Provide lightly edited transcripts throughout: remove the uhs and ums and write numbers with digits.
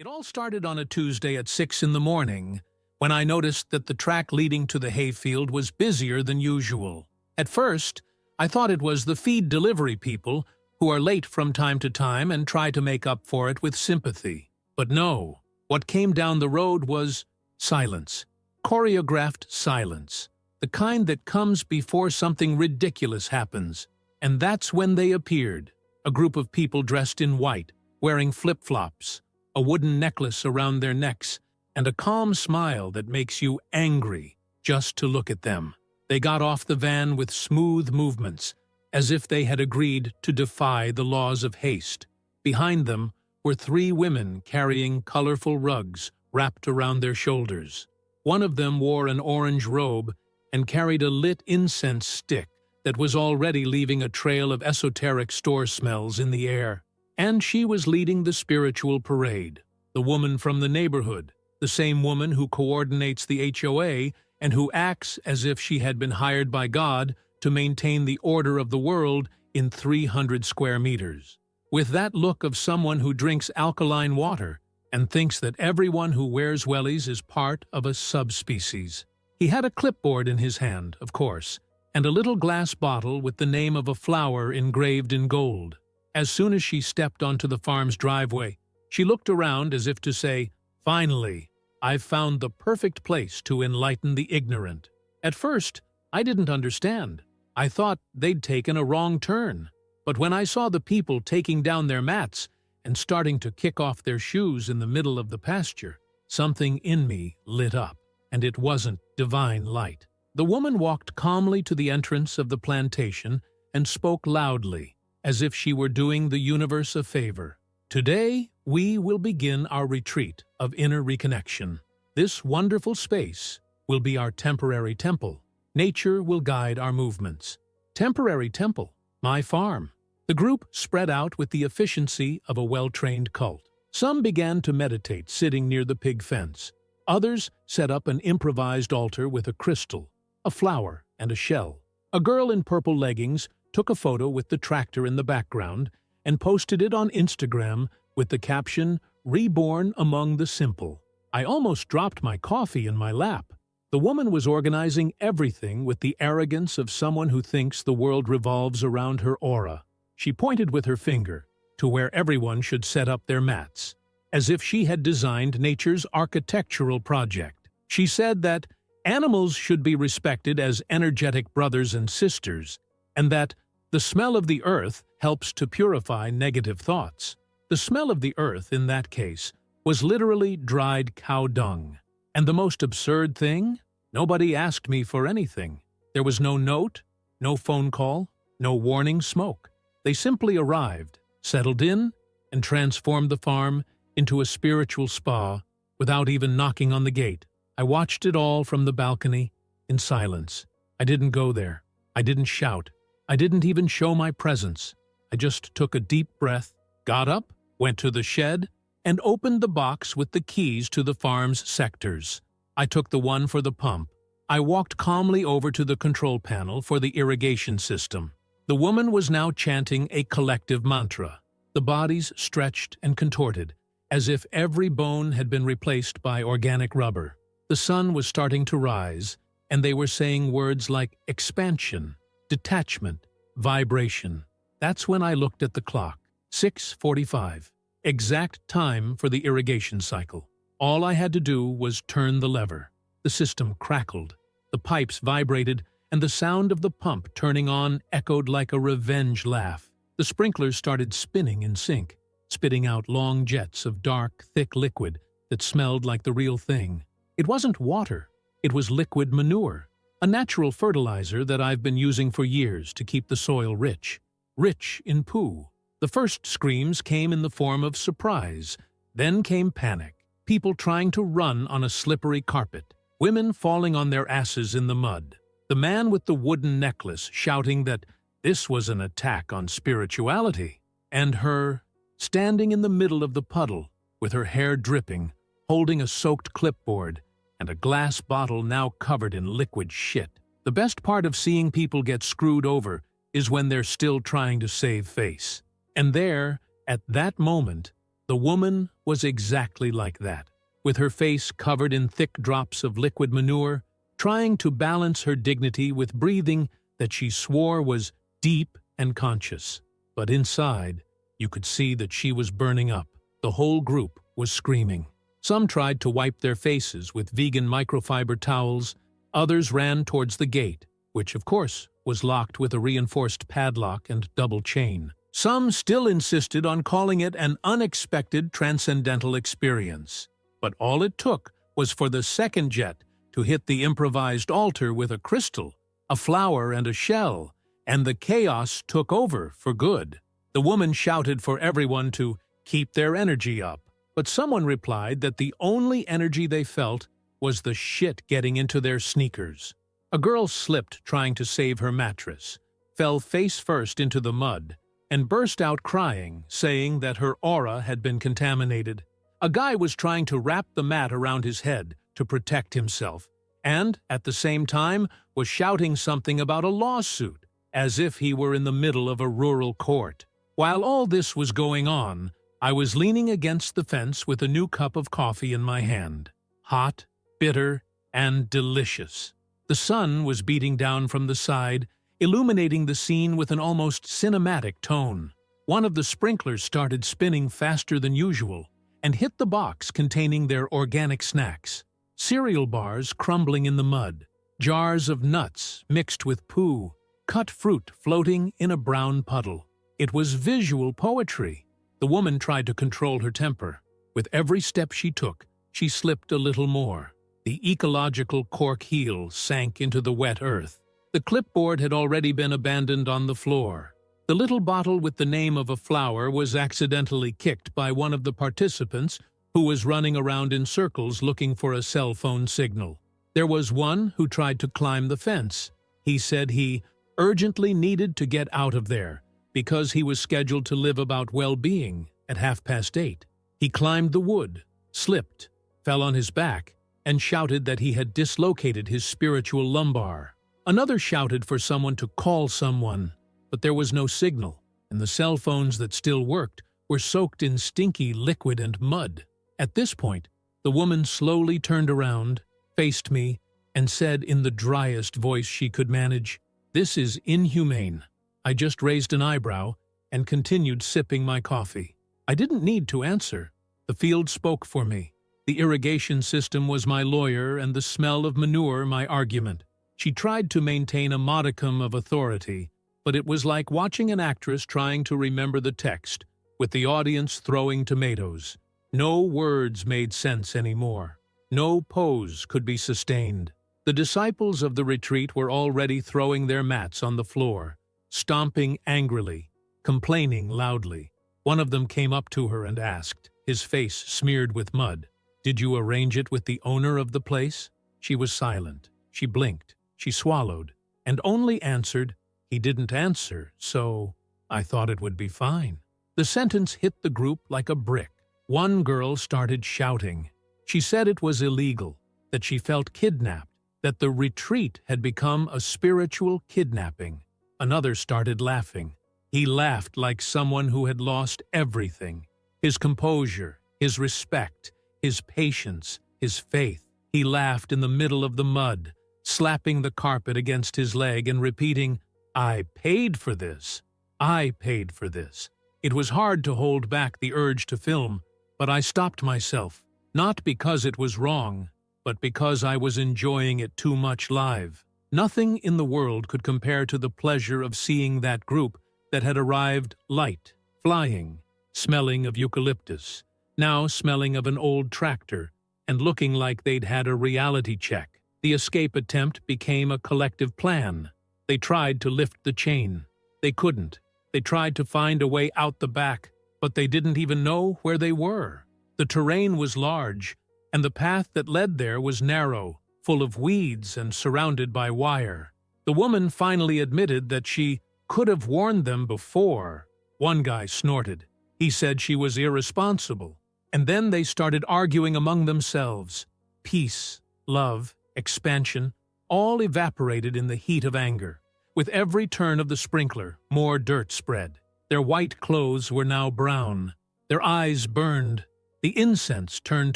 It all started on a Tuesday at 6 in the morning, when I noticed that the track leading to the hayfield was busier than usual. At first, I thought it was the feed delivery people who are late from time to time and try to make up for it with sympathy. But no, what came down the road was silence. Choreographed silence. The kind that comes before something ridiculous happens. And that's when they appeared. A group of people dressed in white, wearing flip-flops, a wooden necklace around their necks, and a calm smile that makes you angry just to look at them. They got off the van with smooth movements, as if they had agreed to defy the laws of haste. Behind them were three women carrying colorful rugs wrapped around their shoulders. One of them wore an orange robe and carried a lit incense stick that was already leaving a trail of esoteric store smells in the air. And she was leading the spiritual parade. The woman from the neighborhood, the same woman who coordinates the HOA and who acts as if she had been hired by God to maintain the order of the world in 300 square meters. With that look of someone who drinks alkaline water and thinks that everyone who wears wellies is part of a subspecies. He had a clipboard in his hand, of course, and a little glass bottle with the name of a flower engraved in gold. As soon as she stepped onto the farm's driveway, she looked around as if to say, "Finally, I've found the perfect place to enlighten the ignorant." At first, I didn't understand. I thought they'd taken a wrong turn. But when I saw the people taking down their mats and starting to kick off their shoes in the middle of the pasture, something in me lit up, and it wasn't divine light. The woman walked calmly to the entrance of the plantation and spoke loudly, as if she were doing the universe a favor. "Today, we will begin our retreat of inner reconnection. This wonderful space will be our temporary temple. Nature will guide our movements." Temporary temple, my farm. The group spread out with the efficiency of a well-trained cult. Some began to meditate sitting near the pig fence. Others set up an improvised altar with a crystal, a flower, and a shell. A girl in purple leggings took a photo with the tractor in the background and posted it on Instagram with the caption, "Reborn among the simple." I almost dropped my coffee in my lap. The woman was organizing everything with the arrogance of someone who thinks the world revolves around her aura. She pointed with her finger to where everyone should set up their mats, as if she had designed nature's architectural project. She said that animals should be respected as energetic brothers and sisters, and that the smell of the earth helps to purify negative thoughts. The smell of the earth, in that case, was literally dried cow dung. And the most absurd thing? Nobody asked me for anything. There was no note, no phone call, no warning smoke. They simply arrived, settled in, and transformed the farm into a spiritual spa without even knocking on the gate. I watched it all from the balcony in silence. I didn't go there. I didn't shout. I didn't even show my presence. I just took a deep breath, got up, went to the shed, and opened the box with the keys to the farm's sectors. I took the one for the pump. I walked calmly over to the control panel for the irrigation system. The woman was now chanting a collective mantra. The bodies stretched and contorted, as if every bone had been replaced by organic rubber. The sun was starting to rise, and they were saying words like expansion, detachment, vibration. That's when I looked at the clock. 6:45. Exact time for the irrigation cycle. All I had to do was turn the lever. The system crackled. The pipes vibrated, and the sound of the pump turning on echoed like a revenge laugh. The sprinklers started spinning in sync, spitting out long jets of dark, thick liquid that smelled like the real thing. It wasn't water. It was liquid manure, a natural fertilizer that I've been using for years to keep the soil rich in poo. The first screams came in the form of surprise. Then came panic. People trying to run on a slippery carpet. Women falling on their asses in the mud. The man with the wooden necklace shouting that this was an attack on spirituality. And her standing in the middle of the puddle, with her hair dripping, holding a soaked clipboard and a glass bottle now covered in liquid shit. The best part of seeing people get screwed over is when they're still trying to save face. And there, at that moment, The woman was exactly like that, with her face covered in thick drops of liquid manure, trying to balance her dignity with breathing that she swore was deep and conscious. But inside, you could see that she was burning up. The whole group was screaming. Some tried to wipe their faces with vegan microfiber towels. Others ran towards the gate, which of course was locked with a reinforced padlock and double chain. Some still insisted on calling it an unexpected transcendental experience. But all it took was for the second jet to hit the improvised altar with a crystal, a flower, and a shell, and the chaos took over for good. The woman shouted for everyone to keep their energy up, but someone replied that the only energy they felt was the shit getting into their sneakers. A girl slipped trying to save her mattress, fell face first into the mud, and burst out crying, saying that her aura had been contaminated. A guy was trying to wrap the mat around his head to protect himself, and, at the same time, was shouting something about a lawsuit, as if he were in the middle of a rural court. While all this was going on, I was leaning against the fence with a new cup of coffee in my hand. Hot, bitter, and delicious. The sun was beating down from the side, illuminating the scene with an almost cinematic tone. One of the sprinklers started spinning faster than usual and hit the box containing their organic snacks. Cereal bars crumbling in the mud, jars of nuts mixed with poo, cut fruit floating in a brown puddle. It was visual poetry. The woman tried to control her temper. With every step she took, she slipped a little more. The ecological cork heel sank into the wet earth. The clipboard had already been abandoned on the floor. The little bottle with the name of a flower was accidentally kicked by one of the participants who was running around in circles looking for a cell phone signal. There was one who tried to climb the fence. He said he urgently needed to get out of there because he was scheduled to live about well-being at 8:30. He climbed the wood, slipped, fell on his back, and shouted that he had dislocated his spiritual lumbar. Another shouted for someone to call someone, but there was no signal, and the cell phones that still worked were soaked in stinky liquid and mud. At this point, the woman slowly turned around, faced me, and said in the driest voice she could manage, "This is inhumane." I just raised an eyebrow and continued sipping my coffee. I didn't need to answer. The field spoke for me. The irrigation system was my lawyer and the smell of manure my argument. She tried to maintain a modicum of authority, but it was like watching an actress trying to remember the text, with the audience throwing tomatoes. No words made sense anymore. No pose could be sustained. The disciples of the retreat were already throwing their mats on the floor, stomping angrily, complaining loudly. One of them came up to her and asked, his face smeared with mud, "Did you arrange it with the owner of the place?" She was silent. She blinked. She swallowed, and only answered, "He didn't answer, so I thought it would be fine." The sentence hit the group like a brick. One girl started shouting. She said it was illegal, that she felt kidnapped, that the retreat had become a spiritual kidnapping. Another started laughing. He laughed like someone who had lost everything. His composure, his respect, his patience, his faith. He laughed in the middle of the mud, slapping the carpet against his leg and repeating, "I paid for this. I paid for this." It was hard to hold back the urge to film, but I stopped myself, not because it was wrong, but because I was enjoying it too much live. Nothing in the world could compare to the pleasure of seeing that group that had arrived light, flying, smelling of eucalyptus, now smelling of an old tractor, and looking like they'd had a reality check. The escape attempt became a collective plan. They tried to lift the chain. They couldn't. They tried to find a way out the back, but they didn't even know where they were. The terrain was large, and the path that led there was narrow, full of weeds and surrounded by wire. The woman finally admitted that she could have warned them before. One guy snorted. He said she was irresponsible. And then they started arguing among themselves. Peace, love, expansion, all evaporated in the heat of anger. With every turn of the sprinkler, more dirt spread. Their white clothes were now brown. Their eyes burned. The incense turned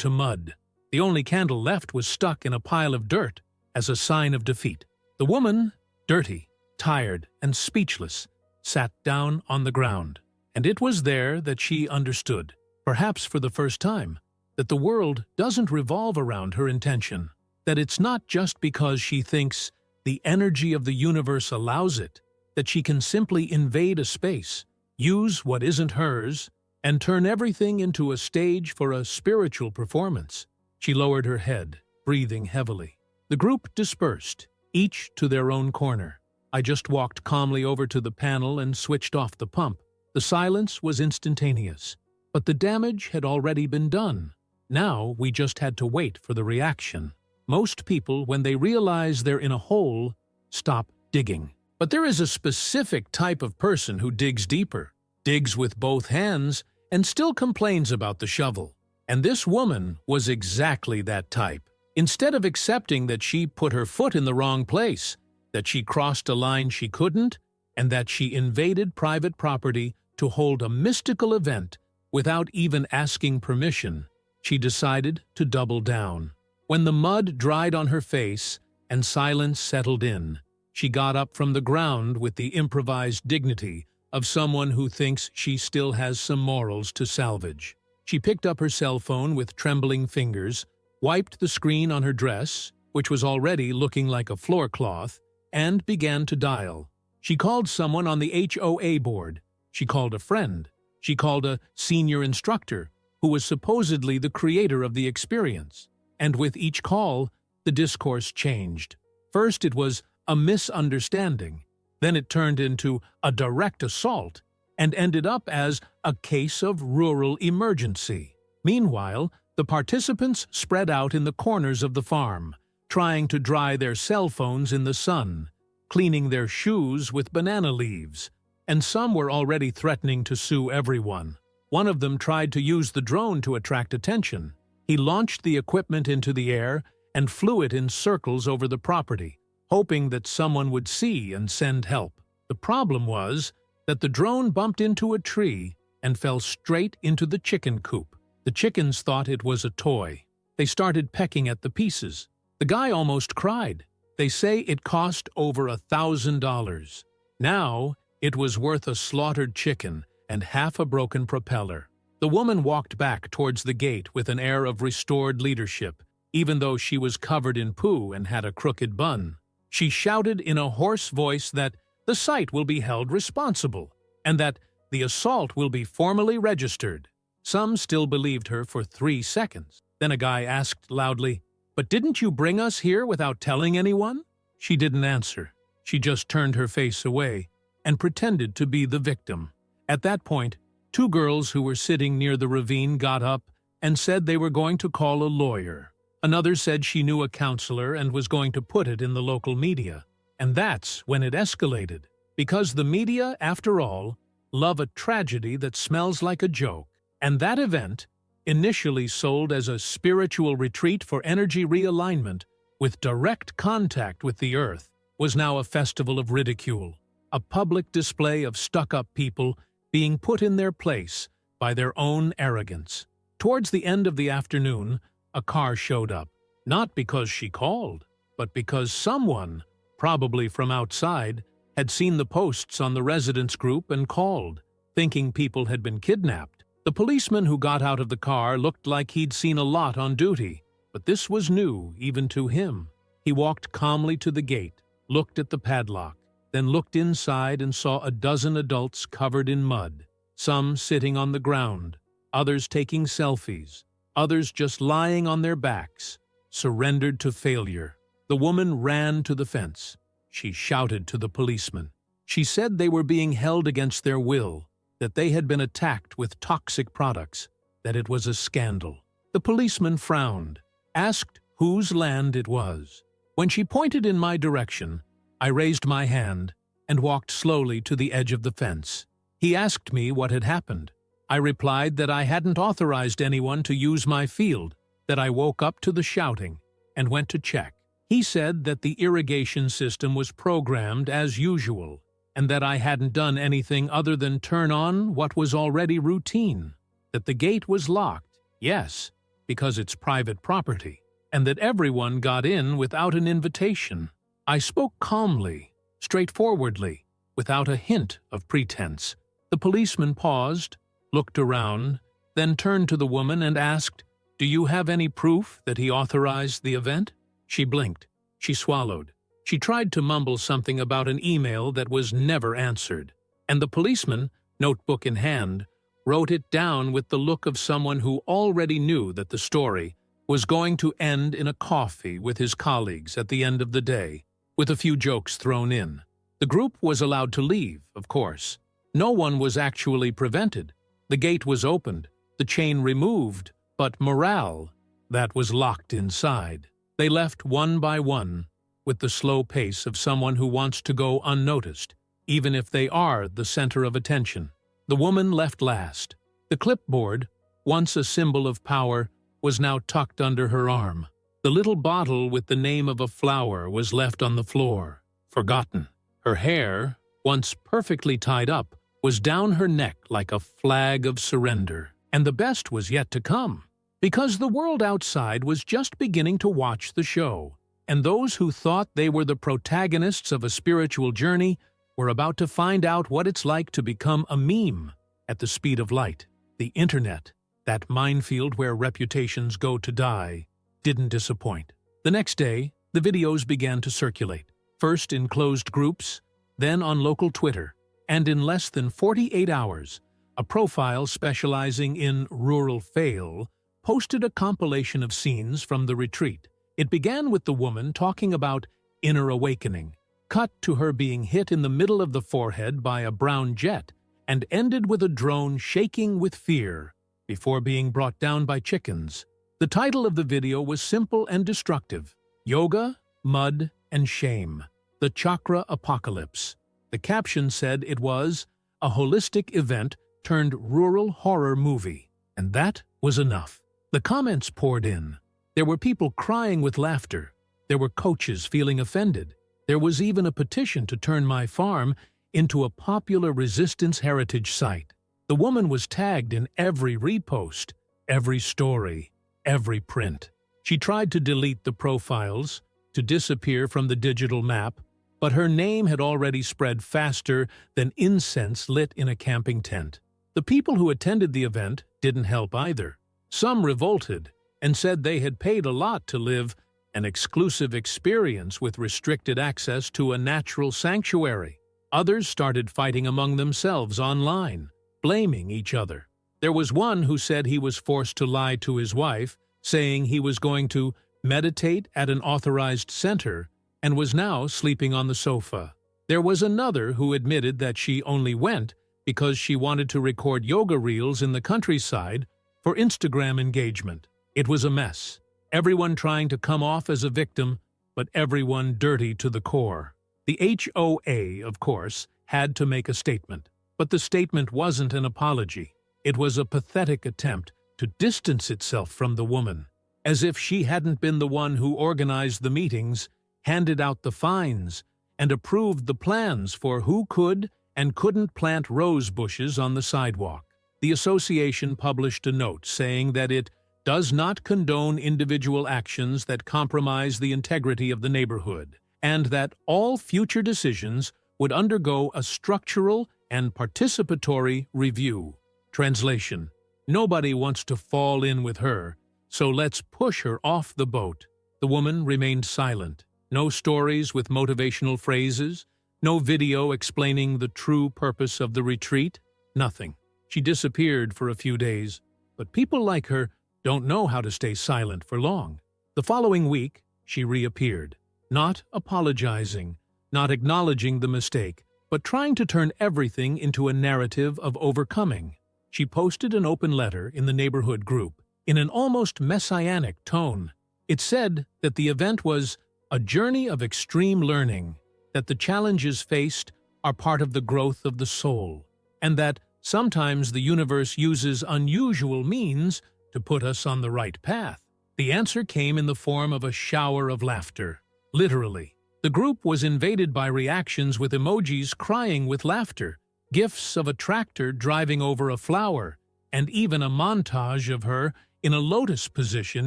to mud. The only candle left was stuck in a pile of dirt as a sign of defeat. The woman, dirty, tired, and speechless, sat down on the ground. And it was there that she understood, perhaps for the first time, that the world doesn't revolve around her intention, that it's not just because she thinks the energy of the universe allows it, that she can simply invade a space, use what isn't hers, and turn everything into a stage for a spiritual performance. She lowered her head, breathing heavily. The group dispersed, each to their own corner. I just walked calmly over to the panel and switched off the pump. The silence was instantaneous, but the damage had already been done. Now we just had to wait for the reaction. Most people, when they realize they're in a hole, stop digging. But there is a specific type of person who digs deeper, digs with both hands, and still complains about the shovel. And this woman was exactly that type. Instead of accepting that she put her foot in the wrong place, that she crossed a line she couldn't, and that she invaded private property to hold a mystical event without even asking permission, she decided to double down. When the mud dried on her face and silence settled in, she got up from the ground with the improvised dignity of someone who thinks she still has some morals to salvage. She picked up her cell phone with trembling fingers, wiped the screen on her dress, which was already looking like a floor cloth, and began to dial. She called someone on the HOA board. She called a friend. She called a senior instructor who was supposedly the creator of the experience. And with each call, the discourse changed. First it was a misunderstanding. Then it turned into a direct assault and ended up as a case of rural emergency. Meanwhile, the participants spread out in the corners of the farm, trying to dry their cell phones in the sun, cleaning their shoes with banana leaves, and some were already threatening to sue everyone. One of them tried to use the drone to attract attention. He launched the equipment into the air and flew it in circles over the property, hoping that someone would see and send help. The problem was that the drone bumped into a tree and fell straight into the chicken coop. The chickens thought it was a toy. They started pecking at the pieces. The guy almost cried. They say it cost over $1,000. Now, it was worth a slaughtered chicken and half a broken propeller. The woman walked back towards the gate with an air of restored leadership, even though she was covered in poo and had a crooked bun. She shouted in a hoarse voice that the site will be held responsible and that the assault will be formally registered. Some still believed her for 3 seconds. Then a guy asked loudly, "But didn't you bring us here without telling anyone?" She didn't answer. She just turned her face away and pretended to be the victim. At that point, 2 girls who were sitting near the ravine got up and said they were going to call a lawyer. Another said she knew a counselor and was going to put it in the local media. And that's when it escalated. Because the media, after all, love a tragedy that smells like a joke. And that event, initially sold as a spiritual retreat for energy realignment with direct contact with the earth, was now a festival of ridicule, a public display of stuck-up people being put in their place by their own arrogance. Towards the end of the afternoon, a car showed up, not because she called, but because someone, probably from outside, had seen the posts on the residents group and called, thinking people had been kidnapped. The policeman who got out of the car looked like he'd seen a lot on duty, but this was new even to him. He walked calmly to the gate, looked at the padlock, then looked inside and saw a dozen adults covered in mud, some sitting on the ground, others taking selfies, others just lying on their backs, surrendered to failure. The woman ran to the fence. She shouted to the policeman. She said they were being held against their will, that they had been attacked with toxic products, that it was a scandal. The policeman frowned, asked whose land it was. When she pointed in my direction, I raised my hand and walked slowly to the edge of the fence. He asked me what had happened. I replied that I hadn't authorized anyone to use my field, that I woke up to the shouting and went to check. He said that the irrigation system was programmed as usual, and that I hadn't done anything other than turn on what was already routine. that the gate was locked, yes, because it's private property, and that everyone got in without an invitation. I spoke calmly, straightforwardly, without a hint of pretense. The policeman paused, looked around, then turned to the woman and asked, "Do you have any proof that he authorized the event?" She blinked. She swallowed. She tried to mumble something about an email that was never answered. And the policeman, notebook in hand, wrote it down with the look of someone who already knew that the story was going to end in a coffee with his colleagues at the end of the day, with a few jokes thrown in. The group was allowed to leave, of course. No one was actually prevented. The gate was opened, the chain removed, but morale, that was locked inside. They left one by one, with the slow pace of someone who wants to go unnoticed, even if they are the center of attention. The woman left last. The clipboard, once a symbol of power, was now tucked under her arm. The little bottle with the name of a flower was left on the floor, forgotten. Her hair, once perfectly tied up, was down her neck like a flag of surrender. And the best was yet to come, because the world outside was just beginning to watch the show, and those who thought they were the protagonists of a spiritual journey were about to find out what it's like to become a meme at the speed of light. The internet, that minefield where reputations go to die, didn't disappoint. The next day, the videos began to circulate, first in closed groups, then on local Twitter, and in less than 48 hours, a profile specializing in rural fail posted a compilation of scenes from the retreat. It began with the woman talking about inner awakening, cut to her being hit in the middle of the forehead by a brown jet, and ended with a drone shaking with fear before being brought down by chickens. The title of the video was simple and destructive: Yoga, Mud, and Shame, the Chakra Apocalypse. The caption said it was a holistic event turned rural horror movie, and that was enough. The comments poured in. There were people crying with laughter. There were coaches feeling offended. There was even a petition to turn my farm into a popular resistance heritage site. The woman was tagged in every repost, every story, every print. She tried to delete the profiles, to disappear from the digital map, but her name had already spread faster than incense lit in a camping tent. The people who attended the event didn't help either. Some revolted and said they had paid a lot to live an exclusive experience with restricted access to a natural sanctuary. Others started fighting among themselves online, blaming each other. There was one who said he was forced to lie to his wife, saying he was going to meditate at an authorized center and was now sleeping on the sofa. There was another who admitted that she only went because she wanted to record yoga reels in the countryside for Instagram engagement. It was a mess. Everyone trying to come off as a victim, but everyone dirty to the core. The HOA, of course, had to make a statement. But the statement wasn't an apology. It was a pathetic attempt to distance itself from the woman, as if she hadn't been the one who organized the meetings, handed out the fines, and approved the plans for who could and couldn't plant rose bushes on the sidewalk. The association published a note saying that it does not condone individual actions that compromise the integrity of the neighborhood, and that all future decisions would undergo a structural and participatory review. Translation: nobody wants to fall in with her, so let's push her off the boat. The woman remained silent. No stories with motivational phrases, no video explaining the true purpose of the retreat, nothing. She disappeared for a few days, but people like her don't know how to stay silent for long. The following week, she reappeared, not apologizing, not acknowledging the mistake, but trying to turn everything into a narrative of overcoming. She posted an open letter in the neighborhood group, in an almost messianic tone. It said that the event was a journey of extreme learning, that the challenges faced are part of the growth of the soul, and that sometimes the universe uses unusual means to put us on the right path. The answer came in the form of a shower of laughter. Literally. The group was invaded by reactions with emojis crying with laughter, gifs of a tractor driving over a flower, and even a montage of her in a lotus position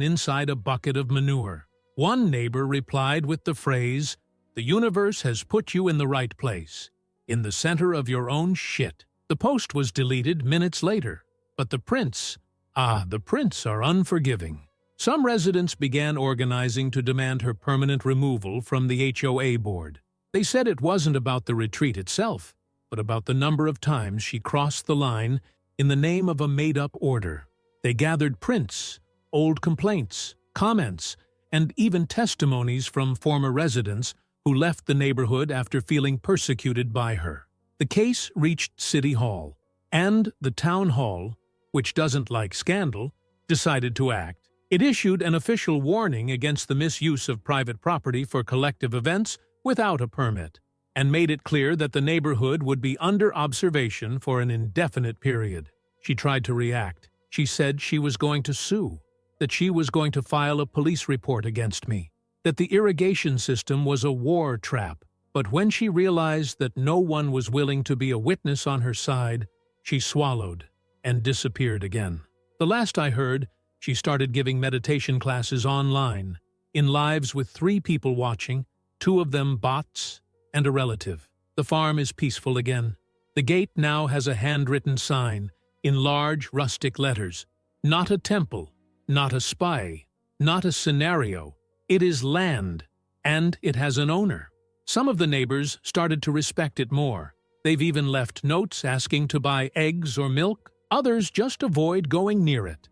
inside a bucket of manure. One neighbor replied with the phrase, "The universe has put you in the right place, in the center of your own shit." The post was deleted minutes later, but the prints are unforgiving. Some residents began organizing to demand her permanent removal from the HOA board. They said it wasn't about the retreat itself, but about the number of times she crossed the line in the name of a made-up order. They gathered prints, old complaints, comments, and even testimonies from former residents who left the neighborhood after feeling persecuted by her. The case reached City Hall, and the Town Hall, which doesn't like scandal, decided to act. It issued an official warning against the misuse of private property for collective events without a permit, and made it clear that the neighborhood would be under observation for an indefinite period. She tried to react. She said she was going to sue, that she was going to file a police report against me, that the irrigation system was a war trap. But when she realized that no one was willing to be a witness on her side, she swallowed and disappeared again. The last I heard, she started giving meditation classes online, in lives with 3 people watching, 2 of them bots, and a relative. The farm is peaceful again. The gate now has a handwritten sign, in large rustic letters. Not a temple, not a spy, not a scenario. It is land, and it has an owner. Some of the neighbors started to respect it more. They've even left notes asking to buy eggs or milk. Others just avoid going near it.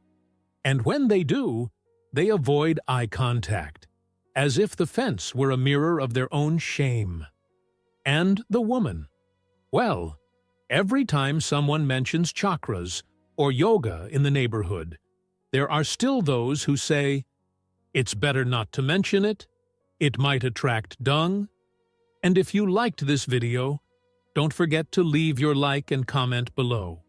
And when they do, they avoid eye contact, as if the fence were a mirror of their own shame. And the woman. Well, every time someone mentions chakras or yoga in the neighborhood, there are still those who say, "It's better not to mention it, it might attract dung." And if you liked this video, don't forget to leave your like and comment below.